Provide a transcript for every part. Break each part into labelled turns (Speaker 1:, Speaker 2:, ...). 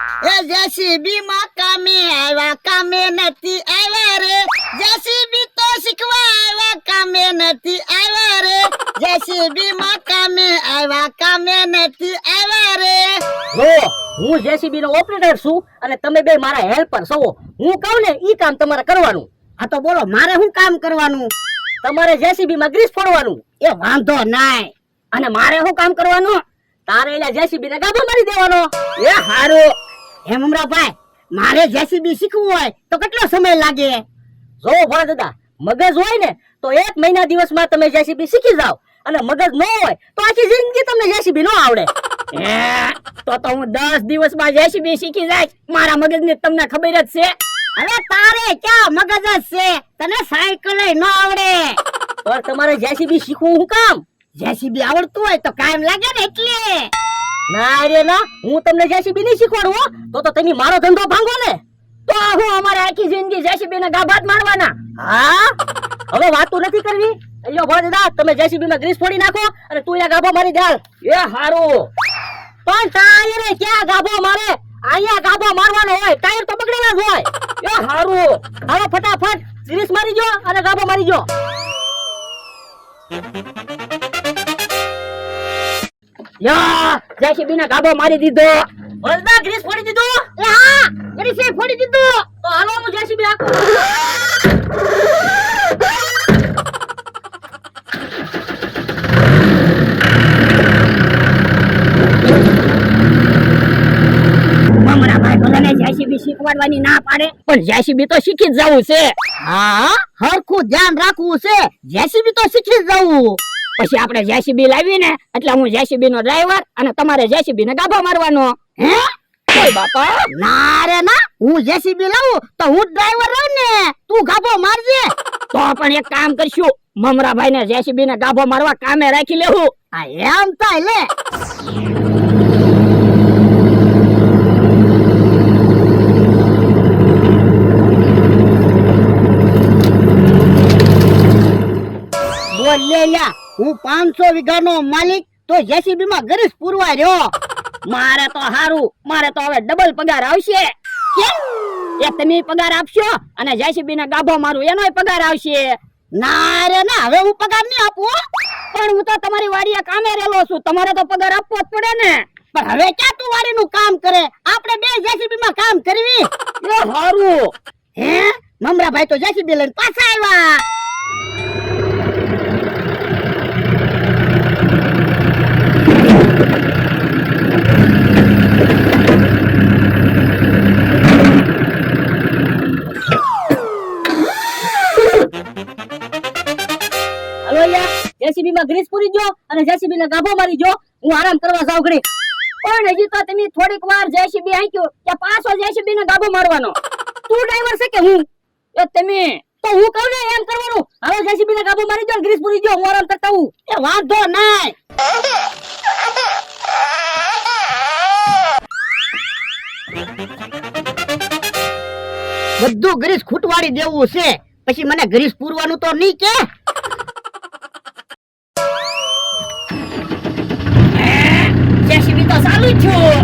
Speaker 1: એ JCB માં કામે નથી આવ્યા રે, જેસીબી તો શીખવા આવ્યા કામે નથી આવ્યા રે, જેસીબી માં કામે નથી આવ્યા રે.
Speaker 2: જો હું જેસીબી નો ઓપરેટર છું અને તમે બે મારા હેલ્પર છો. હું કહું ને ઈ કામ તમારે કરવાનું.
Speaker 1: હા તો બોલો, મારે શું કામ કરવાનું?
Speaker 2: તમારે જેસીબી માં ગ્રીસ ફોડવાનું.
Speaker 1: એ વાંધો નાય.
Speaker 2: અને મારે શું કામ કરવાનું? તારે એલા જેસીબી ને ગાભો મારી દેવાનો.
Speaker 1: એ હારું. હે મમરાભાઈ, મારે જેસીબી શીખવું હોય તો કેટલો સમય લાગે?
Speaker 2: જો ભણા દાદા, મગજ હોય ને તો 1 મહિના દિવસમાં તમે જેસીબી શીખી જાવ, અને મગજ ન હોય તો આખી જિંદગી તમને જેસીબી ન આવડે.
Speaker 1: તો હું 10 દિવસમાં જેસીબી શીખી જાય. મારા મગજની તમને ખબર જ છે. અરે તારે ક્યાં મગજ જ છે, તને સાયકલ ન આવડે.
Speaker 2: પણ તમારે જેસીબી શીખવું હું કામ?
Speaker 1: જેસીબી આવડતું હોય તો કામ લાગે ને એટલે.
Speaker 2: ના રે ના, હું તમને જેસીબી નહીં શીખવાડું હો. તો તમે મારો ધંધો ભાંગો ને. તો હું અમારે આખી જિંદગી જેસીબી ને ગાભા જ મારવાના. હા, હવે વાતો નથી કરવી. અલ્યો ભણા દાદા, તમે જેસીબી માં ગ્રીસ ફોડી નાખો અને તું અહીંયા ગાભો મારી દે. એ હારું. પણ ટાયરે ક્યાં ગાભો મારે? અહીંયા ગાભો મારવાનો હોય, ટાયર તો બગડેલા જ હોય. એ હારું, હવે ફટાફટ ગ્રીસ મારી જો અને ગાભો મારી જો. યા, જેસીબી ને ગાભો મારી દીધો. વરદા ગ્રીસ ફોડી દીધો.
Speaker 1: એ હા, ગ્રીસ ફોડી દીધું.
Speaker 2: તો હાલો હું જેસીબી આખું.
Speaker 1: મમરાભાઈ ભલે જેસીબી શીખવાડવાની ના પાડે,
Speaker 2: પણ જેસીબી તો શીખી જ જવું છે.
Speaker 1: હા, હરખું ધ્યાન રાખવું છે. જેસીબી તો શીખી જ જવું.
Speaker 2: પછી આપણે જેસીબી લાવી ને એટલે હું જેસીબી નો ડ્રાઈવર અને તમારે જેસીબી ને ગાભો મારવાનો.
Speaker 1: હે
Speaker 2: ઓય બાપા,
Speaker 1: ના રે ના, હું જેસીબી લાવું તો હું ડ્રાઈવર રહું ને, તું ગાભો મારજે.
Speaker 2: તો પણ એક કામ કરશું, મમરાભાઈ ને જેસીબી ને ગાભો મારવા કામે રાખી લેવું.
Speaker 1: આ એમ થાય લે. બોલ લે લ્યા, હું 500 વીઘાનો માલિક તો જેસીબી માં ગરીસ પૂરવા રહ્યો.
Speaker 2: મારે તો હારું, મારે તો હવે ડબલ પગાર આવશે.
Speaker 1: કેમ?
Speaker 2: એક તમે પગાર આપશો અને જેસીબી ને ગાભો મારું એનોય પગાર આવશે.
Speaker 1: ના રે ના, હવે હું પગાર નહીં આપું.
Speaker 2: પણ હું તો તમારી વાડીએ કામે રહેલો છું, તમારે તો પગાર આપવો જ પડે ને.
Speaker 1: પણ હવે ક્યાં તું વાડીનું કામ કરે? આપણે બે જેસીબી માં કામ કરવી.
Speaker 2: એ હારું.
Speaker 1: હે મમરાભાઈ તો જેસીબી લઈને પાછા આવ્યા.
Speaker 2: જેસીબી માં ગ્રીસ પૂરી જો અને જેસીબી ને ગાભો મારી જો. હું આરામ કરવા જાઉં ઘડી. પણ હજી તો તમે થોડીક વાર જેસીબી આંક્યો કે પાછો જેસીબી ને ગાભો મારવાનો. તું ડ્રાઈવર છે કે હું? એ તમે તો હું કહું ને એમ કરવાનું. હવે જેસીબી ને ગાભો મારી જો, ગ્રીસ પૂરી જો, હું આરામ કરતા હું.
Speaker 1: એ વાંધો નહીં. બધું ગ્રીસ ખૂટવાડી દેવું છે, પછી મને ગ્રીસ પૂરવાનું તો નહીં કે.
Speaker 2: જેસીબી તો ચાલુ જ છું.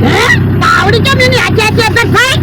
Speaker 1: હે પાવડી કેમ એની હાથે હાથે અસર થાય?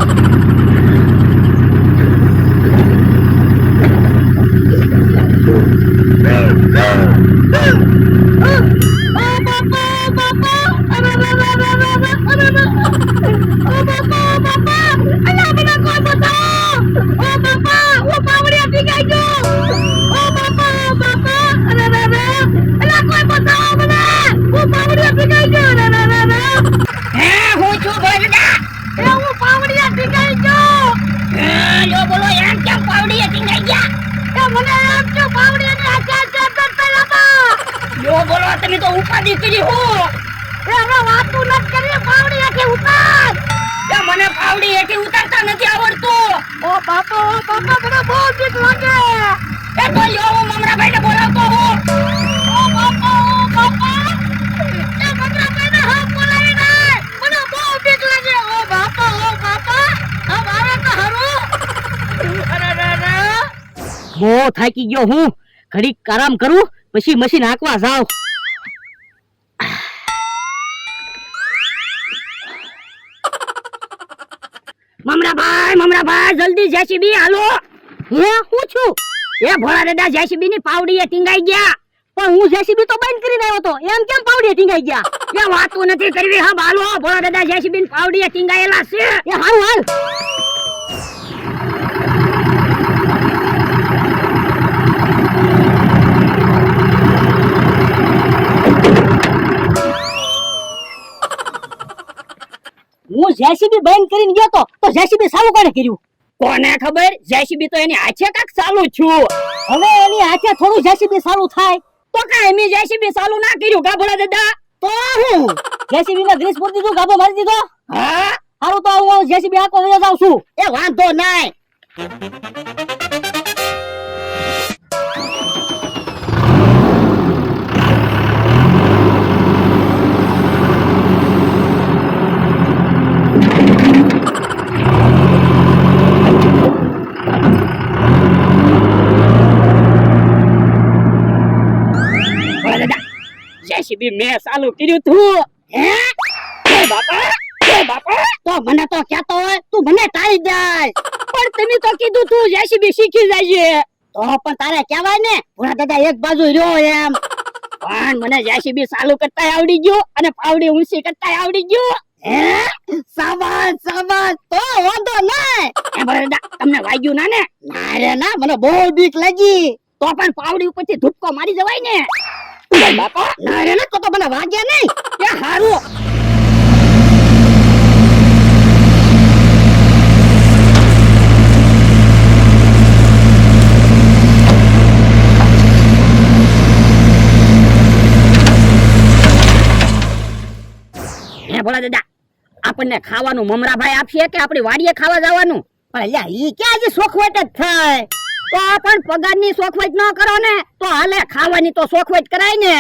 Speaker 2: તમે તો ઉપાધિ કરી હો.
Speaker 1: વાતું નથી કરી, પાવડી હાથે ઉતાર.
Speaker 2: મને પાવડી એથી ઉતારતા નથી આવડતું.
Speaker 1: ઓ બાપા, મને બહુ બીક લાગે.
Speaker 2: એ તો યો હું મમરાભાઈ ને બોલાવતો હું.
Speaker 1: ઓ બાપા, એ મમરાભાઈને હાથ બોલાવી દે. મને બહુ બીક લાગે. ઓ બાપા, અમારે તો હારું.
Speaker 2: બહુ થાકી ગયો હું, ઘડીક આરામ કરું પછી મશીન હાંકવા જાઉં. મમરાભાઈ જલ્દી જેસીબી હાલો. હે હું છું? એ ભોળા દાદા જેસીબી ની પાવડીએ ટીંગાઈ ગયા. પણ હું જેસીબી તો બંધ કરીને આવ્યો તો, એમ કેમ પાવડીએ ટીંગાઈ ગયા? એ વાતું નથી કરવી. હા હાલો, ભોળા દાદા જેસીબી ની પાવડીએ ટીંગાયેલા છે. એ હાલ હાલ. હું જેસીબી બંધ કરીને ગયો તો જેસીબી ચાલુ કોને કર્યું? કોને ખબર? જેસીબી તો એની હાથે કાક ચાલુ છું. હવે એની હાથે થોડું જેસીબી ચાલુ થાય તો કાઈ એમી જેસીબી ચાલુ ના કર્યું ગાભડા દાદા. તો હું જેસીબી માં ગ્રીસ પૂરી દીધું, ગાભો મારી દીધો. હા સારું, તો હું જેસીબી આખો વયો જાઉં છું. એ વાંધો નહીં. જેસીબી મેં ચાલુ કર્યું તું. હે બાપા તો મને તો કહેતો હોય તું મને ટાળી જાય. પણ તમે તો કીધું તું જેસીબી શીખી જાય. તો પણ તારે કહેવાય ને, ભોળા દાદા એક બાજુ રહ્યો એમ. પણ મને જેસીબી ચાલુ કરતા આવડી ગયો અને પાવડી ઊંચી કરતા આવડી ગયો. હે સાબાસ સાબાસ, તો વાંધો નહીં. એ ભોળા દાદા તમને વાગ્યું ના ને? ના રે ના, મને બહુ બીક લાગી. તો પણ પાવડી ઉપરથી ધુપકો મારી જવાય ને. બાપા ના રે ના, તો મને વાગ્યા નહીં. કે હારું. હે ભોળા દાદા, આપણને ખાવાનું મમરાભાઈ આપશે કે આપણી વાડીએ ખાવા જવાનું? પણ લ્યા ઈ ક્યાં હજી શોખવટ જ થાય. તો પણ પગારની શોખવટ ન કરો ને તો હાલે, ખાવાની તો શોખવટ કરાય ને.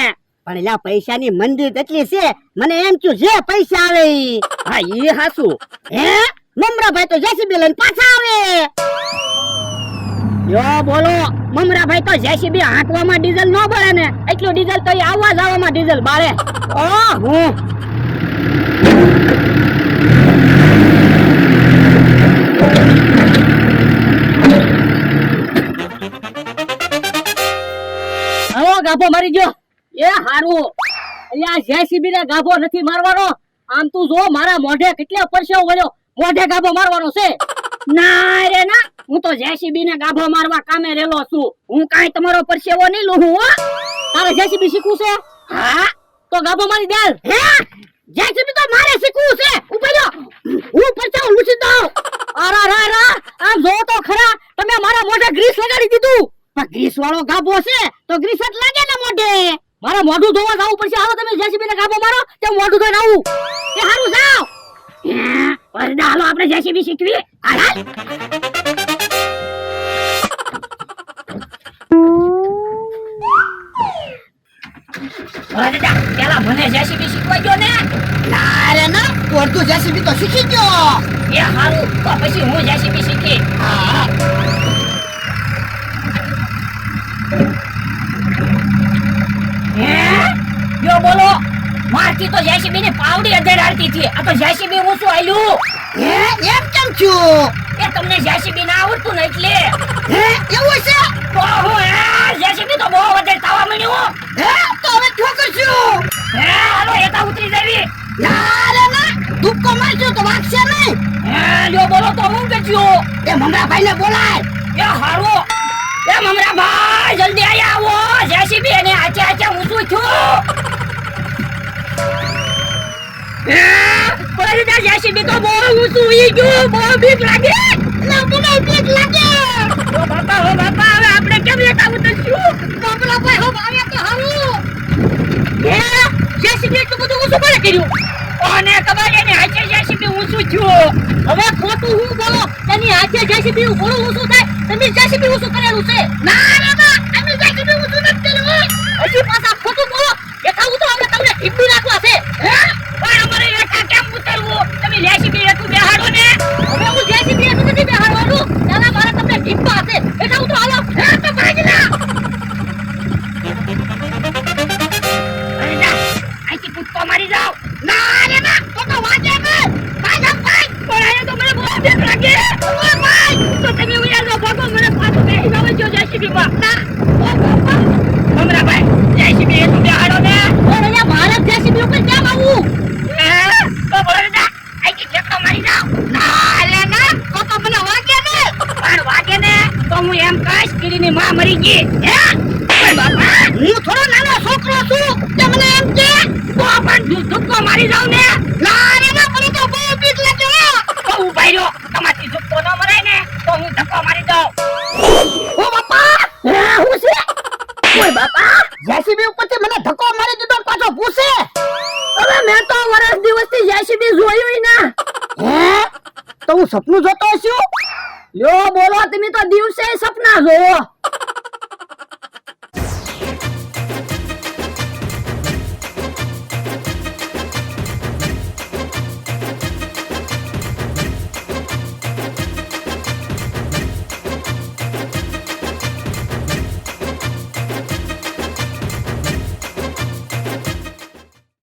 Speaker 2: પણ લ્યા પૈસાની મંદી એટલી છે, મને એમ થયું જે પૈસા આવે ઈ. હા ઈ હાસુ. હે મમરાભાઈ તો જેસીબી લઈને પાછા આવે. યો બોલો, મમરાભાઈ તો જેસીબી હાંકવામાં ડીઝલ ન બળે ને, એટલું ડીઝલ તો ઈ આવવા જવામાં ડીઝલ બાળે. હું ગાભો મારી ગયો. એ હારું. અલ્યા જેસીબી ને ગાભો નથી મારવાનો. આમ તું જો મારા મોઢે કેટલો પરસેવો વળ્યો, મોઢે ગાભો મારવાનો છે? ના રે ના, હું તો જેસીબી ને ગાભો મારવા કામે રેલો છું. હું કાઈ તમારો પરસેવો નહીં લઉં. હો તારે જેસીબી શીખવું છે? હા તો ગાભો મારી દે. હે જેસીબી તો મારે શીખવું છે. ઉભો હું પરસેવો લૂછી દઉં. અરે રે રે, આમ જો તો ખરા, તમે મારા મોઢે ગ્રીસ લગાડી દીધું. ગ્રીસ વાળો ગાભો છે તો ગ્રીસ જ લાગે ને મોઢે. મારા મોઢું ધોવા જવું પડશે. હાલો તમે જેસીબી ને ગાભો મારો, તે મોઢું ધોઈને આવું. એ હારું જાવ. વરદા હાલો આપણે જેસીબી શીખવી. હાલ વરદા પેલા મને જેસીબી શીખવા ગયો ને? ના રે ના, તું અડધું જેસીબી તો શીખી ગયો. એ હારું, તો પછી હું જેસીબી શીખી. હા યો બોલો, મારતી તો જેસીબી ની પાવડી અધેડાડતી હતી. આ તો જેસીબી હું શું આલ્યું? હે એમ કેમ છું? એ તમને જેસીબી ના આવડતું ને એટલે. હે એવું છે? તો હું જેસીબી તો બહુ વધે થવા મળ્યું. હે તો હવે શું કરશું? હે હાલો એતા ઉતરી જાવી. યાર ના ધુપકો મારજો તો વાગશે નહીં. હે લ્યો બોલો તો હું કરશું? એ મમરાભાઈ ને બોલાય. એ હારો. એ મમરાભાઈ જલ્દી આયા આવો. જેસીબી એને આચે આચે ઊંચું થયું. પણ જેસીબી તો બહુ ઊંચું ઉઈ ગયું. બહુ બીક લાગે. ના મને બીક લાગે. ઓ બાપા હવે આપણે કેમ લેતા ઉતરશું? મમરાભાઈ હો આવે તો હારું. એ જેસીબી તો બધું ઊંચું કોણે કર્યું? કોને ખબર, એની આચે જેસીબી ઊંચું થયું. હવે ખોટું હું બોલો, એની આચે જેસીબી ઘણું ઊંચું થાય. તમે જેસીબી ઊંચું કરેલું છે? ના રે ના, અમે જેસીબી ઊંચું નથી કર્યું. હજી પાછા ખોટું બોલો. એકાવું તો આપણે તમને ઢીબી રાખવા છે. હે પણ અમારે એકા કેમ ઉતરવું? તમે જેસીબી એટલું બેહાડો ને. હવે હું જેસીબી એટલું નથી બેહાડવાનું. નાના મારે તમને ઢીબા છે. એકાવું તો હાલો. હે તો ભાગી ના. અરે ના, આઈથી કૂદકો મારી જાવ. ના રે ના, તો વાગે નહીં. ભાગ ભાગ. પણ આયા તો મને બહુ બીક લાગે. હું એમ કહીશ કીડીની માં મરી ગઈ હે ઓય બાપા
Speaker 1: હું થોડો નાનો છોકરો છું તે મને એમ કે
Speaker 2: તો પણ ધક્કો મારી જાવ ને
Speaker 1: ના રે ના મને તો બહુ બીક લાગે હો.
Speaker 2: તો ઉભા રહ્યો તમારથી ધક્કો ન મરાય ને તો હું ધક્કો મારી દઉં
Speaker 1: ઓ બાપા
Speaker 2: હે હું છે ઓય બાપા
Speaker 1: જેસીબી ઉપરથી મને ધક્કો મારી દીધો ને પાછો પૂછે
Speaker 2: હવે મેં તો વર્ષ દિવસથી જેસીબી જોયું ના
Speaker 1: હે તો હું સપનું જોતો છું.
Speaker 2: લ્યો બોલો તમે તો દિવસે સપના જોવો